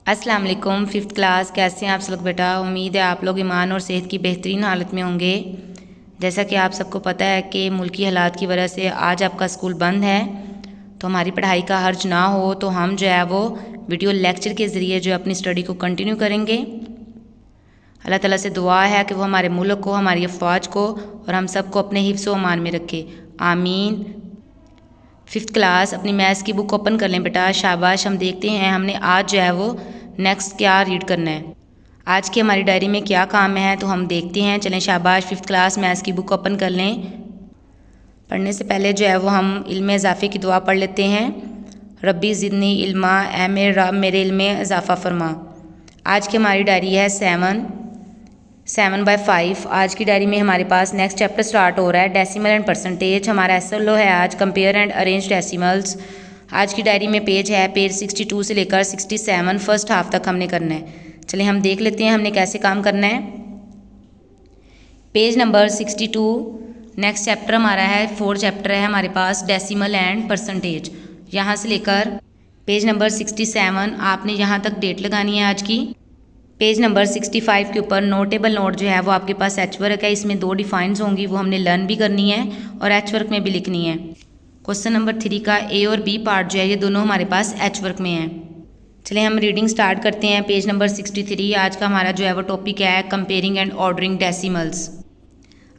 अस्सलाम वालेकुम। Fifth class, कैसे हैं आप सब लोग बेटा। उम्मीद है आप लोग ईमान और सेहत की बेहतरीन हालत में होंगे। जैसा कि आप सबको पता है कि मुल्की हालात की वजह से आज आपका स्कूल बंद है, तो हमारी पढ़ाई का हर्ज ना हो तो हम जो है वो वीडियो लेक्चर के ज़रिए जो अपनी स्टडी को कंटिन्यू करेंगे। अल्लाह ताला से दुआ है कि वो हमारे मुल्क को, हमारी अफवाज को और हम सबको अपने हिफ्ज़ व अमान में रखे, आमीन। फिफ्थ क्लास, अपनी मैथ्स की बुक ओपन कर लें बेटा। शाबाश। हम देखते हैं हमने आज जो है वो नेक्स्ट क्या रीड करना है, आज की हमारी डायरी में क्या काम है, तो हम देखते हैं। चलें शाबाश। फिफ्थ क्लास मैथ्स की बुक ओपन कर लें। पढ़ने से पहले जो है वो हम इल्म इजाफ़े की दुआ पढ़ लेते हैं। रब्बी ज़िदनी इल्मा, ऐ मेरे रब मेरे इल्म में इजाफ़ा फरमा। आज की हमारी डायरी है 7/5। आज की डायरी में हमारे पास नेक्स्ट चैप्टर स्टार्ट हो रहा है, डेसिमल एंड परसेंटेज। हमारा एसएलओ है आज कंपेयर एंड अरेंज डेसिमल्स। आज की डायरी में पेज है पेज 62 से लेकर 67, फर्स्ट हाफ तक हमने करना है। चलिए हम देख लेते हैं हमने कैसे काम करना है। पेज नंबर 62, नेक्स्ट चैप्टर हमारा है, 4 चैप्टर है हमारे पास, डेसिमल एंड परसेंटेज। यहाँ से लेकर पेज नंबर 67 आपने यहाँ तक डेट लगानी है आज की। पेज नंबर 65 के ऊपर नोटेबल नोट जो है वो आपके पास एच वर्क है, इसमें 2 डिफाइंस होंगी, वो हमने लर्न भी करनी है और एच वर्क में भी लिखनी है। क्वेश्चन नंबर 3 का ए और बी पार्ट जो है ये दोनों हमारे पास एच वर्क में है। चलिए हम रीडिंग स्टार्ट करते हैं। पेज नंबर 63, आज का हमारा जो है वो टॉपिक है कंपेयरिंग एंड ऑर्डरिंग डेसिमल्स।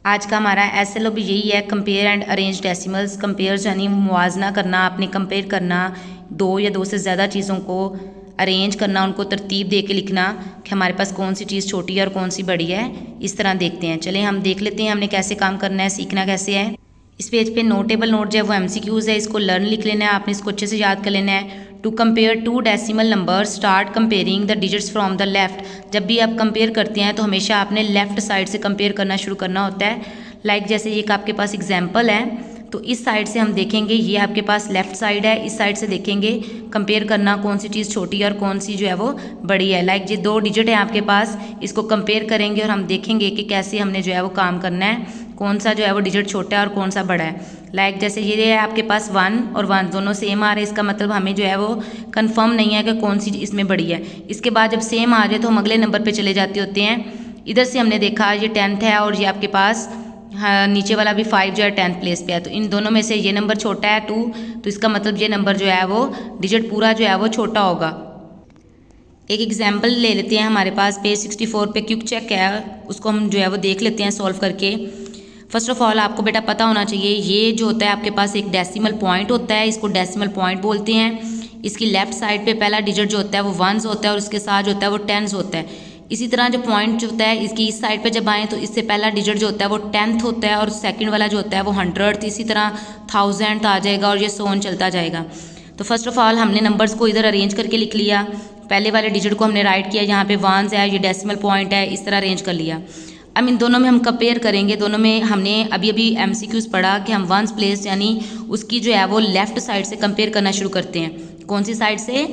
आज का हमारा एसएलओ भी यही है, compare and arrange decimals. Compare यानी मुवाजना करना, आपने कंपेयर करना, 2 या 2 से ज़्यादा चीज़ों को अरेंज करना, उनको तरतीब दे के लिखना कि हमारे पास कौन सी चीज़ छोटी है और कौन सी बड़ी है, इस तरह देखते हैं। चलिए हम देख लेते हैं हमने कैसे काम करना है, सीखना कैसे है। इस पेज पे नोटेबल नोट जो है वो एमसीक्यूज़ है, इसको लर्न लिख लेना है, आपने इसको अच्छे से याद कर लेना है। To compare 2 decimal number, start comparing the digits from the left. जब भी आप कंपेयर करते हैं तो हमेशा आपने लेफ्ट साइड से कंपेयर करना शुरू करना होता है। लाइक जैसे एक आपके पास एग्जाम्पल है, तो इस साइड से हम देखेंगे, ये आपके पास लेफ्ट साइड है, इस साइड से देखेंगे, कंपेयर करना कौन सी चीज़ छोटी है और कौन सी जो है वो बड़ी है। लाइक ये 2 डिजिट है आपके पास, इसको कंपेयर करेंगे और हम देखेंगे कि कैसे हमने जो है वो काम करना है, कौन सा जो है वो डिजिट छोटा है और कौन सा बड़ा है। लाइक जैसे ये है आपके पास 1 और 1 दोनों सेम आ रहे हैं, इसका मतलब हमें जो है वो कंफर्म नहीं है कि कौन सी इसमें बड़ी है। इसके बाद जब सेम आ जाए तो हम अगले नंबर पर चले जाते होते हैं। इधर से हमने देखा ये 10th है और ये आपके पास नीचे वाला भी 5 जो है 10th प्लेस पे है, तो इन दोनों में से ये नंबर छोटा है 2, तो इसका मतलब ये नंबर जो है वो डिजिट पूरा जो है वो छोटा होगा। एक एग्जाम्पल ले लेते हैं, हमारे पास पेज 64 पे क्विक चेक है, उसको हम जो है वो देख लेते हैं सॉल्व करके। फर्स्ट ऑफ ऑल आपको बेटा पता होना चाहिए, ये जो होता है आपके पास एक डेसिमल पॉइंट होता है, इसको डेसिमल पॉइंट बोलते हैं। इसकी लेफ्ट साइड पे पहला डिजिट जो होता है वो 1s होता है और उसके साथ जो होता है वो 10s होता है। इसी तरह जो पॉइंट जो होता है इसकी इस साइड पे जब आए तो इससे पहला डिजिट जो होता है वो 10th होता है और सेकंड वाला जो होता है वो 100th, इसी तरह 1000th आ जाएगा और ये so on चलता जाएगा। तो फर्स्ट ऑफ ऑल हमने नंबर्स को इधर अरेंज करके लिख लिया। पहले वाले डिजिट को हमने राइट किया, यहाँ पे 1s है, ये डेसिमल पॉइंट है, इस तरह अरेंज कर लिया। अब इन दोनों में हम कंपेयर करेंगे। दोनों में हमने अभी अभी एमसीक्यूज़ पढ़ा कि हम 1s प्लेस यानी उसकी जो है वो लेफ्ट साइड से कंपेयर करना शुरू करते हैं। कौन सी साइड से?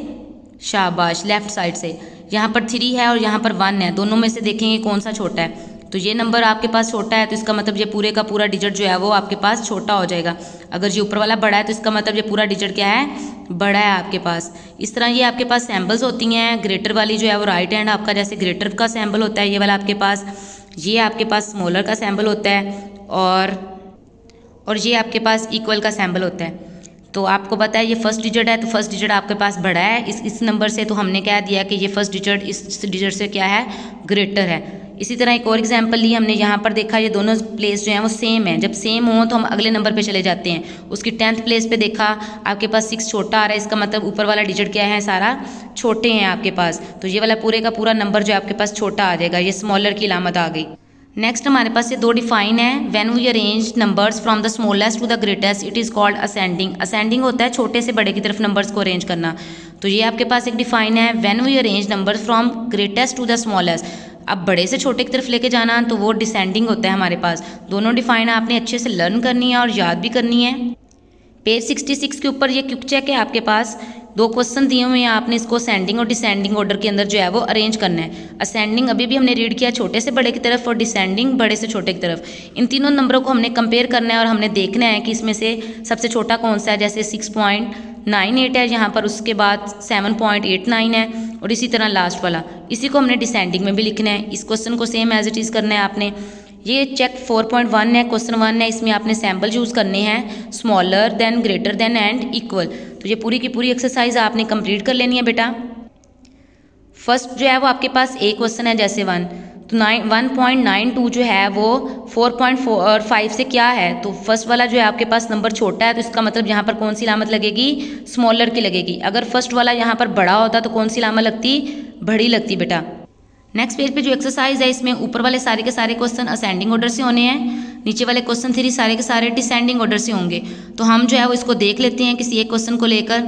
शाबाश, लेफ्ट साइड से। यहाँ पर 3 है और यहाँ पर 1 है, दोनों में से देखेंगे कौन सा छोटा है। तो ये नंबर आपके पास छोटा है, तो इसका मतलब ये पूरे का पूरा डिजिट जो है वो आपके पास छोटा हो जाएगा। अगर ये ऊपर वाला बड़ा है तो इसका मतलब ये पूरा डिजिट क्या है? बड़ा है आपके पास। इस तरह ये आपके पास सैम्बल्स होती हैं। ग्रेटर वाली जो है वो राइट हैंड आपका जैसे ग्रेटर का सैम्बल होता है, ये वाला आपके पास, ये आपके पास स्मॉलर का सैम्बल होता है और ये आपके पास इक्वल का सैम्बल होता है। तो आपको पता है ये फर्स्ट डिजिट है, तो फर्स्ट डिजिट आपके पास बड़ा है इस नंबर से, तो हमने क्या दिया कि ये फर्स्ट डिजिट इस डिजिट से क्या है? ग्रेटर है। इसी तरह एक और एग्जांपल ली हमने, यहाँ पर देखा ये दोनों प्लेस जो हैं वो सेम है। जब सेम हो तो हम अगले नंबर पे चले जाते हैं। उसकी 10th प्लेस पे देखा आपके पास 6 छोटा आ रहा है, इसका मतलब ऊपर वाला डिजिट क्या है? सारा छोटे हैं आपके पास, तो ये वाला पूरे का पूरा नंबर जो आपके पास छोटा आ जाएगा, ये स्मॉलर की अलामत आ गई। नेक्स्ट हमारे पास ये 2 डिफाइन है। When we arrange numbers from the smallest to the greatest it is called ascending. Ascending होता है छोटे से बड़े की तरफ नंबर्स को अरेंज करना। तो ये आपके पास एक डिफाइन है, when we arrange numbers from greatest to the smallest. अब बड़े से छोटे की तरफ लेके जाना तो वो डिसेंडिंग होता है हमारे पास। दोनों डिफाइन आपने अच्छे से लर्न करनी है और याद भी करनी है। पेज 66 के ऊपर ये क्विक चेक है आपके पास, 2 क्वेश्चन दिए हुए हैं, आपने इसको असेंडिंग और डिसेंडिंग ऑर्डर के अंदर जो है वो अरेंज करना है। असेंडिंग अभी भी हमने रीड किया छोटे से बड़े की तरफ और डिसेंडिंग बड़े से छोटे की तरफ। इन तीनों नंबरों को हमने कंपेयर करना है और हमने देखना है कि इसमें से सबसे छोटा कौन सा है। जैसे 98 है यहाँ पर, उसके बाद 7.89 है और इसी तरह लास्ट वाला, इसी को हमने डिसेंडिंग में भी लिखना है। इस क्वेश्चन को सेम एज इट इज़ करना है आपने। ये चेक 4.1 है, क्वेश्चन 1 है, इसमें आपने सैम्पल चूज़ करने हैं smaller than, greater than and equal. तो ये पूरी की पूरी एक्सरसाइज आपने कंप्लीट कर लेनी है बेटा। फर्स्ट जो है वो आपके पास एक क्वेश्चन है जैसे 1, तो 1.92 जो है वो 4.5 से क्या है, तो फर्स्ट वाला जो है आपके पास नंबर छोटा है, तो इसका मतलब यहाँ पर कौन सी लामत लगेगी, स्मॉलर की लगेगी। अगर फर्स्ट वाला यहाँ पर बड़ा होता तो कौन सी लामत लगती, बड़ी लगती बेटा। नेक्स्ट पेज पे जो एक्सरसाइज है इसमें ऊपर वाले सारे के सारे क्वेश्चन असेंडिंग ऑर्डर से होने हैं, नीचे वाले क्वेश्चन 3 सारे के सारे डिसेंडिंग ऑर्डर से होंगे। तो हम जो है वो इसको देख लेते हैं किसी एक क्वेश्चन को लेकर।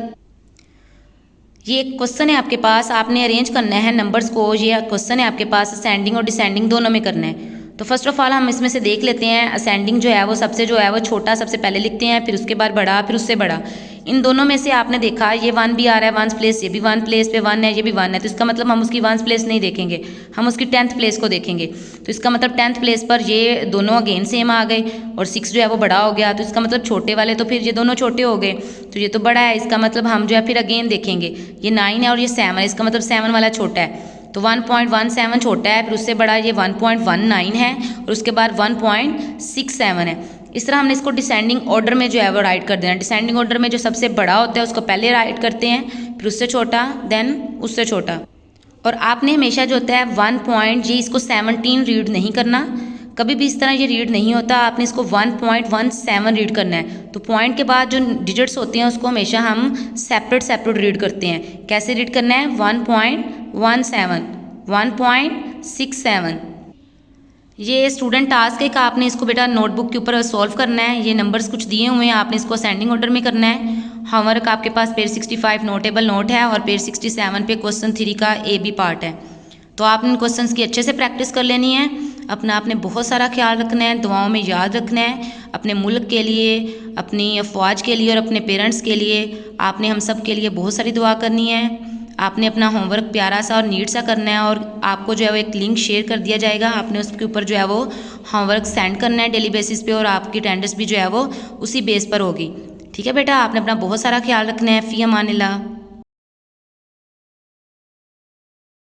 ये एक क्वेश्चन है आपके पास, आपने अरेंज करना है नंबर्स को। ये क्वेश्चन है आपके पास असेंडिंग और डिसेंडिंग दोनों में करना है। तो फर्स्ट ऑफ ऑल हम इसमें से देख लेते हैं। असेंडिंग जो है वो सबसे जो है वो छोटा सबसे पहले लिखते हैं, फिर उसके बाद बड़ा, फिर उससे बड़ा। इन दोनों में से आपने देखा ये 1 भी आ रहा है 1 प्लेस, ये भी 1 प्लेस पे 1 है, ये भी 1 है, तो इसका मतलब हम उसकी 1 प्लेस नहीं देखेंगे, हम उसकी 10th प्लेस को देखेंगे। तो इसका मतलब 10th प्लेस पर ये दोनों अगेन सेम आ गए और 6 जो है वो बड़ा हो गया, तो इसका मतलब छोटे वाले तो फिर ये दोनों छोटे हो गए, तो ये तो बड़ा है, इसका मतलब हम जो है फिर अगेन देखेंगे। ये 9 है और ये 7 है, इसका मतलब 7 वाला छोटा है, तो 1.17 छोटा है, फिर उससे बड़ा ये 1.19 है और उसके बाद 1.67 है। इस तरह हमने इसको डिसेंडिंग ऑर्डर में जो है वो राइट कर देना। डिसेंडिंग ऑर्डर में जो सबसे बड़ा होता है उसको पहले राइट करते हैं, फिर उससे छोटा, देन उससे छोटा। और आपने हमेशा जो होता है 1 पॉइंट जी इसको 17 रीड नहीं करना, कभी भी इस तरह ये रीड नहीं होता, आपने इसको 1.17 रीड करना है। तो पॉइंट के बाद जो डिजिट्स होते हैं उसको हमेशा हम सेपरेट रीड करते हैं। कैसे रीड करना है, 1.17, 1.67। ये स्टूडेंट टास्क है कि आपने इसको बेटा नोटबुक के ऊपर सॉल्व करना है। ये नंबर्स कुछ दिए हुए हैं, आपने इसको असेंडिंग ऑर्डर में करना है। होमवर्क आपके पास पेज 65 नोटेबल नोट है और पेज 67 पे क्वेश्चन 3 का ए बी पार्ट है। तो आपने इन क्वेश्चंस की अच्छे से प्रैक्टिस कर लेनी है। अपना आपने बहुत सारा ख्याल रखना है, दुआओं में याद रखना है, अपने मुल्क के लिए, अपनी अफवाज के लिए और अपने पेरेंट्स के लिए। आपने हम सब के लिए बहुत सारी दुआ करनी है। आपने अपना होमवर्क प्यारा सा और नीट सा करना है और आपको जो है वो एक लिंक शेयर कर दिया जाएगा, आपने उसके ऊपर जो है वो होमवर्क सेंड करना है डेली बेसिस पे और आपकी अटेंडेंस भी जो है वो उसी बेस पर होगी। ठीक है बेटा, आपने अपना बहुत सारा ख्याल रखना है। फ़ी अमानिल्लाह।